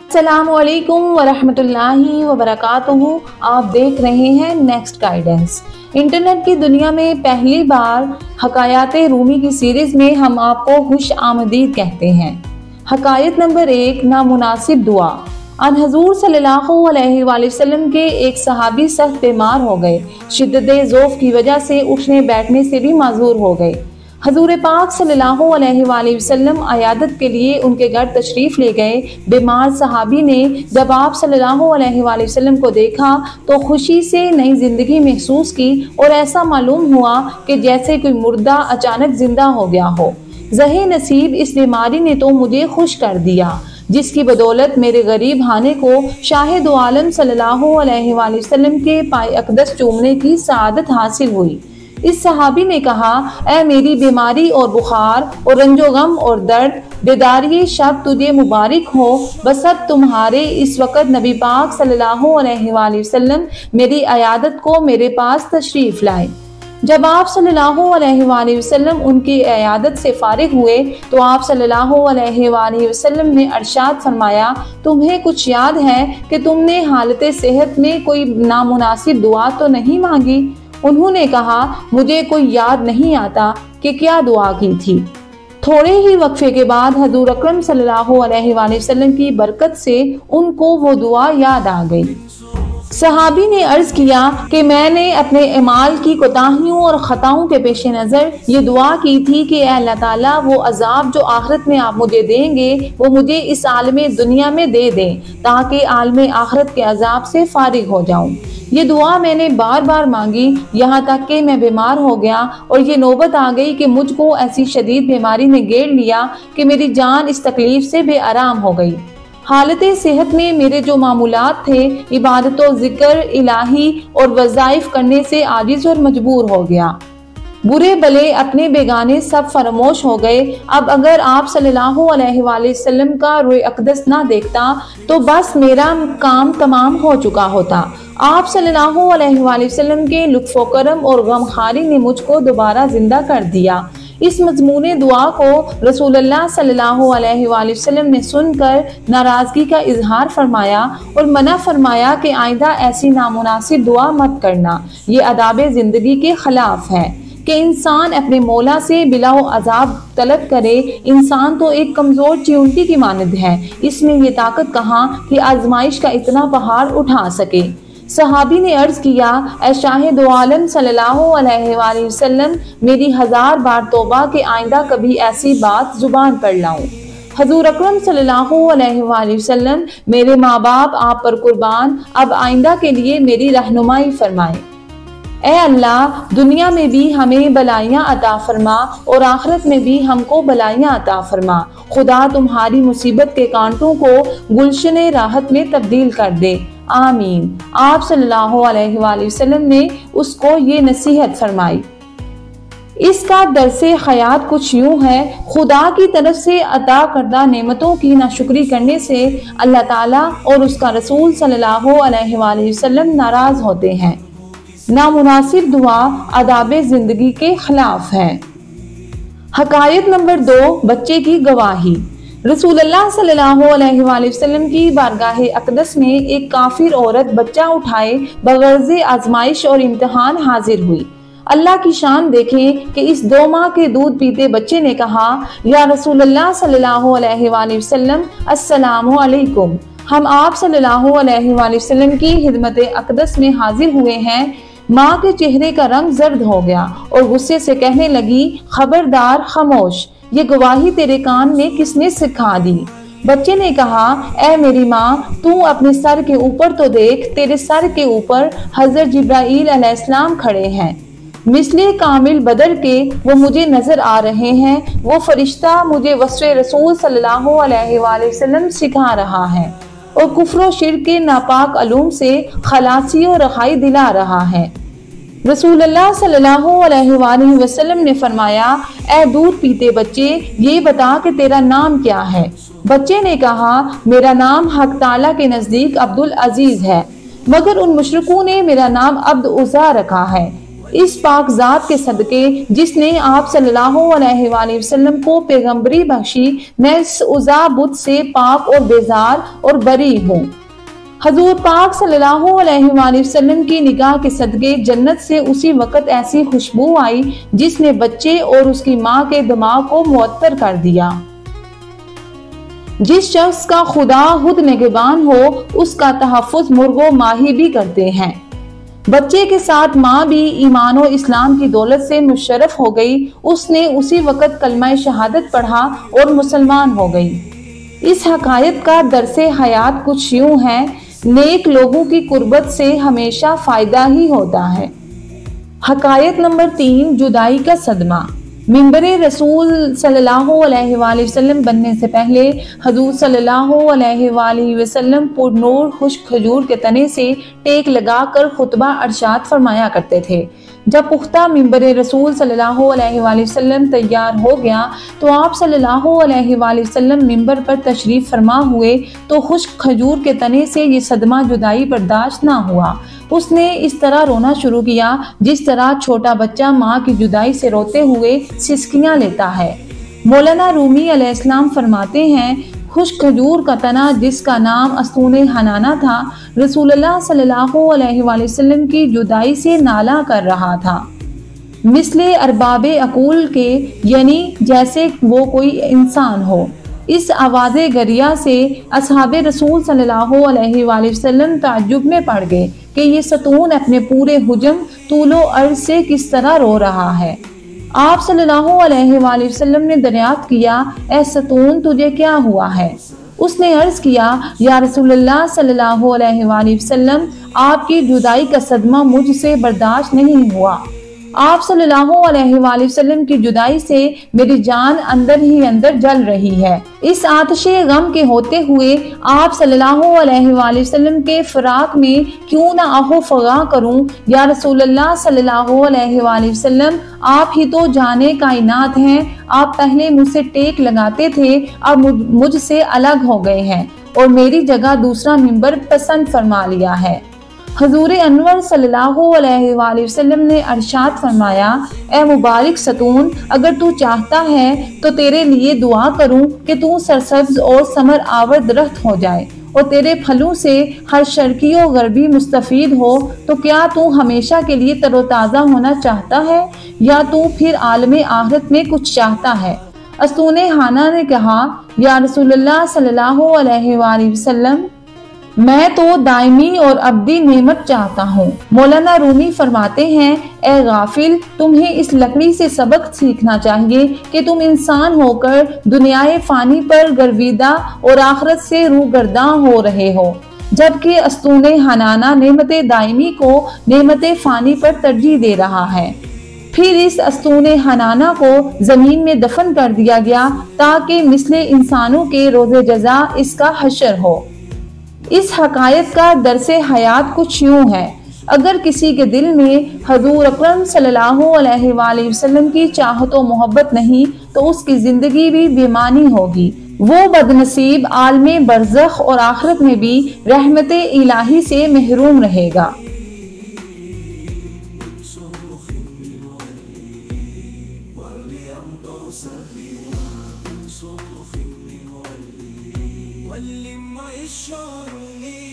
अस्सलामु अलैकुम वरहमतुल्लाहि वबरकातुहू। आप देख रहे हैं नेक्स्ट गाइडेंस। इंटरनेट की दुनिया में पहली बार हकायाते रूमी की सीरीज में हम आपको खुश आमदीद कहते हैं। हकायत नंबर 1, नामुनासिब दुआ। अन हजूर सल्लल्लाहु अलैहि वसल्लम के एक सहाबी सख्त बीमार हो गए। शिद्दत ज़ौफ़ की वजह से उठने बैठने से भी माजूर हो गए। हजूर पाक सल्लल्लाहु अलैहि वसल्लम अयादत के लिए उनके घर तशरीफ़ ले गए। बीमार सहाबी ने जब आप सल्लल्लाहु अलैहि वसल्लम को देखा तो खुशी से नई ज़िंदगी महसूस की और ऐसा मालूम हुआ कि जैसे कोई मुर्दा अचानक जिंदा हो गया हो। ज़हे नसीब, इस बीमारी ने तो मुझे खुश कर दिया, जिसकी बदौलत मेरे गरीब हाने को शाहिद दो आलम सल्लल्लाहु अलैहि वसल्लम के पाए अक़दस चूमने की सआदत हासिल हुई। इस सहाबी ने कहा, ऐ मेरी बीमारी और बुखार और रंजो गम और दर्द, बेदारी शब तुझे मुबारक हो। बसत तुम्हारे इस वक़्त नबी पाक सल्लल्लाहु अलैहि वसल्लम मेरी अयादत को मेरे पास तशरीफ़ लाए। जब आप सल्लल्लाहु अलैहि वसल्लम उनकी अयादत से फारिग हुए तो आप सल्लल्लाहु अलैहि वसल्लम ने अरशाद फरमाया, तुम्हें कुछ याद है कि तुमने हालत सेहत में कोई नामुनासिब दुआ तो नहीं मांगी? उन्होंने कहा, मुझे कोई याद नहीं आता कि क्या दुआ की थी। थोड़े ही वक्फे के बाद हजूर अकरम सल्लल्लाहु अलैहि वसल्लम की बरकत से उनको वो दुआ याद आ गई। सहाबी ने अर्ज किया कि मैंने अपने अमाल की कोताहियों और खताओं के पेश नज़र ये दुआ की थी कि अल्लाह ताला वो अजाब जो आखिरत में आप मुझे देंगे वो मुझे इस आलम दुनिया में दे दें, ताकि आलम आखिरत के अजाब से फारिग हो जाऊं। ये दुआ मैंने बार बार मांगी, यहाँ तक कि मैं बीमार हो गया और ये नौबत आ गई कि मुझको ऐसी शदीद बीमारी ने घेर लिया कि मेरी जान इस तकलीफ से बेआराम हो गई। हालत सेहत में मेरे जो मामूलात थे, इबादत व ज़िक्र इलाही और वज़ाइफ करने से आजिज़ और मजबूर हो गया। बुरे भले अपने बेगाने सब फरामोश हो गए। अब अगर आप सल्लल्लाहु अलैहि वसल्लम का रोए अक़दस ना देखता तो बस मेरा काम तमाम हो चुका होता। आप सल्लल्लाहु अलैहि वसल्लम के लुत्फ़ व करम और गमखारी ने मुझको दोबारा जिंदा कर दिया। इस मज़मूने दुआ को रसूलुल्लाह सल्लल्लाहु अलैहि वसल्लम ने सुनकर नाराज़गी का इजहार फरमाया और मना फरमाया कि आइंदा ऐसी नामुनासिब दुआ मत करना। ये अदाब ज़िंदगी के खिलाफ है कि इंसान अपने मौला से बिला अजाब तलब करे। इंसान तो एक कमज़ोर चिंटी की मानद है, इसमें ये ताकत कहाँ कि आजमाइश का इतना पहाड़ उठा सके। सहाबी ने अर्ज किया, ऐ शाहिद दो आलम सल्लल्लाहु अलैहि वसल्लम, मेरी 1000 बार तौबा कि आइंदा कभी ऐसी बात जुबान पर लाऊं। हजूर अकरम सल्लल्लाहु अलैहि वसल्लम, मेरे माँ बाप आप पर कुर्बान, अब आइंदा के लिए मेरी रहनुमाई फरमाएं। ऐ अल्लाह, दुनिया में भी हमें भलाइयाँ अता फरमा और आखिरत में भी हमको भलाइयाँ अता फरमा। खुदा तुम्हारी मुसीबत के कांटों को गुलशन राहत में तब्दील कर दे, आमीन। आप सल्लल्लाहु अलैहि वसल्लम ने उसको ये नसीहत फरमाई। इसका दरसे हयात कुछ यूं है, खुदा की तरफ से अता करदा नेमतों की नाशुक्री करने से अल्लाह ताला और उसका रसूल सल्लल्लाहु अलैहि वसल्लम नाराज होते हैं। नामुनासिब दुआ अदाब जिंदगी के खिलाफ है। हकायत नंबर 2, बच्चे की गवाही। रसूलुल्लाह सल्लल्लाहु अलैहि वसल्लम की बारगाह अक़दस में एक काफिर औरत बच्चा उठाए बग़र्ज़ आजमाइश और इम्तिहान हाजिर हुई। अल्लाह की शान देखें कि इस 2 माह के दूध पीते बच्चे ने कहा, या रसूलुल्लाह सल्लल्लाहु अलैहि वसल्लम, अस्सलामु अलैकुम। हम आप सल्लल्लाहु अलैहि वसल्लम की खिदमत अक़दस में हाजिर हुए हैं। माँ के चेहरे का रंग जर्द हो गया और गुस्से से कहने लगी, खबरदार, खामोश, ये गवाही तेरे कान में किसने सिखा दी? बच्चे ने कहा, ऐ मेरी माँ, तू अपने सर के ऊपर तो देख, तेरे सर के ऊपर हज़रत जिब्राईल अलैहिस्सलाम खड़े हैं। मिसले कामिल बदर के वो मुझे नजर आ रहे हैं। वो फरिश्ता मुझे वस्फ़े रसूल सल्लल्लाहु अलैहि वसल्लम सिखा रहा है और कुफ्र व शिर्क के नापाक अलूम से खलासी और रहाई दिला रहा है। रसूलुल्लाह सल्लल्लाहु अलैहि वसल्लम ने फरमाया, ऐ दूध पीते बच्चे, ये बता कि तेरा नाम क्या है? बच्चे ने कहा, मेरा नाम हक ताला के नज़दीक अब्दुल अजीज है, मगर उन मुशरिकों ने मेरा नाम अब्द उज़्ज़ा रखा है। اس پاک ذات کے صدقے جس نے آپ صلی اللہ علیہ وآلہ وسلم کو پیغمبری بخشی، میں اس عزا بت سے پاک اور بیزار اور بری ہوں۔ حضور پاک صلی اللہ علیہ وآلہ وسلم کی نگاہ کے صدقے جنت سے اسی وقت ایسی خوشبو آئی جس نے بچے اور اس کی ماں کے دماغ کو معطر کر دیا۔ جس شخص کا خدا خود نگہبان ہو اس کا تحفظ مرغ و ماہی بھی کرتے ہیں۔ بچے کے ساتھ ماں بھی ایمان و اسلام کی دولت سے مشرف ہو گئی، اس نے اسی وقت کلمہ شہادت پڑھا اور مسلمان ہو گئی۔ اس حقائق کا درس حیات کچھ یوں ہے، نیک لوگوں کی قربت سے ہمیشہ فائدہ ہی ہوتا ہے۔ حقائق نمبر 3، جدائی کا صدمہ۔ ممبر رسول صلی اللہ علیہ وآلہ وسلم بننے سے پہلے حضور صلی اللہ علیہ وآلہ وسلم پر نور خشک کھجور کے تنے سے ٹیک لگا کر خطبہ ارشاد فرمایا کرتے تھے۔ جب پختہ ممبر رسول صلی اللہ علیہ وآلہ وسلم تیار ہو گیا تو آپ صلی اللہ علیہ وآلہ وسلم ممبر پر تشریف فرما ہوئے تو خشک کھجور کے تنے سے یہ صدمہ جدائی برداشت نہ ہوا۔ اس نے اس طرح رونا شروع کیا جس طرح چھوٹا بچہ ماں کی جدائی سے روتے ہوئے سسکیاں لیتا ہے۔ مولانا رومی علیہ السلام فرماتے ہیں، خشک کھجور کا تنا جس کا نام استون حنانہ تھا، رسول اللہ صلی اللہ علیہ وآلہ وسلم کی جدائی سے نالہ کر رہا تھا، مثل ارباب عقول کے، یعنی جیسے وہ کوئی انسان ہو۔ اس آواز گریہ سے اصحاب رسول صلی اللہ علیہ وآلہ وسلم تعجب میں پڑ گئے کہ یہ ستون اپنے پورے حجم، طول و عرض سے کس طرح رو رہا ہے۔ آپ صلی اللہ علیہ وآلہ وسلم نے دریافت کیا، اے ستون تجھے کیا ہوا ہے؟ اس نے عرض کیا، یا رسول اللہ صلی اللہ علیہ وآلہ وسلم، آپ کی جدائی کا صدمہ مجھ سے برداشت نہیں ہوا۔ آپ صلی اللہ علیہ وآلہ وسلم کی جدائی سے میری جان اندر ہی اندر جل رہی ہے۔ اس آتش غم کے ہوتے ہوئے آپ صلی اللہ علیہ وآلہ وسلم کے فراق میں کیوں نہ آہو فغاں کروں؟ یا رسول اللہ صلی اللہ علیہ وآلہ وسلم، آپ ہی تو جانے کائنات ہیں، آپ پہلے مجھ سے ٹیک لگاتے تھے، اب مجھ سے الگ ہو گئے ہیں اور میری جگہ دوسرا ممبر پسند فرما لیا ہے۔ حضور انور صلی اللہ علیہ وآلہ وسلم نے ارشاد فرمایا، اے مبارک ستون، اگر تو چاہتا ہے تو تیرے لیے دعا کروں کہ تو سرسبز اور ثمر آور درخت ہو جائے اور تیرے پھلوں سے ہر شرقی و غربی مستفید ہو، تو کیا تو ہمیشہ کے لیے تر و تازہ ہونا چاہتا ہے یا تو پھر عالم آخرت میں کچھ چاہتا ہے؟ استون حنانہ نے کہا، یا رسول اللہ صلی اللہ علیہ وآلہ وسلم، میں تو دائمی اور ابدی نعمت چاہتا ہوں۔ مولانا رومی فرماتے ہیں، اے غافل، تمہیں اس لکڑی سے سبق سیکھنا چاہیے کہ تم انسان ہو کر دنیائے فانی پر گرویدہ اور آخرت سے روگرداں ہو رہے ہو، جبکہ استون حنانہ نعمت دائمی کو نعمت فانی پر ترجیح دے رہا ہے۔ پھر اس استون حنانہ کو زمین میں دفن کر دیا گیا تاکہ مثل انسانوں کے روز جزا اس کا حشر ہو۔ اس حقائق کا درس حیات کچھ یوں ہے، اگر کسی کے دل میں حضور اکرم صلی اللہ علیہ وآلہ وسلم کی چاہت و محبت نہیں تو اس کی زندگی بھی بے معنی ہوگی، وہ بدنصیب عالم برزخ اور آخرت میں بھی رحمت الہی سے محروم رہے گا۔ واللي ما يشعرني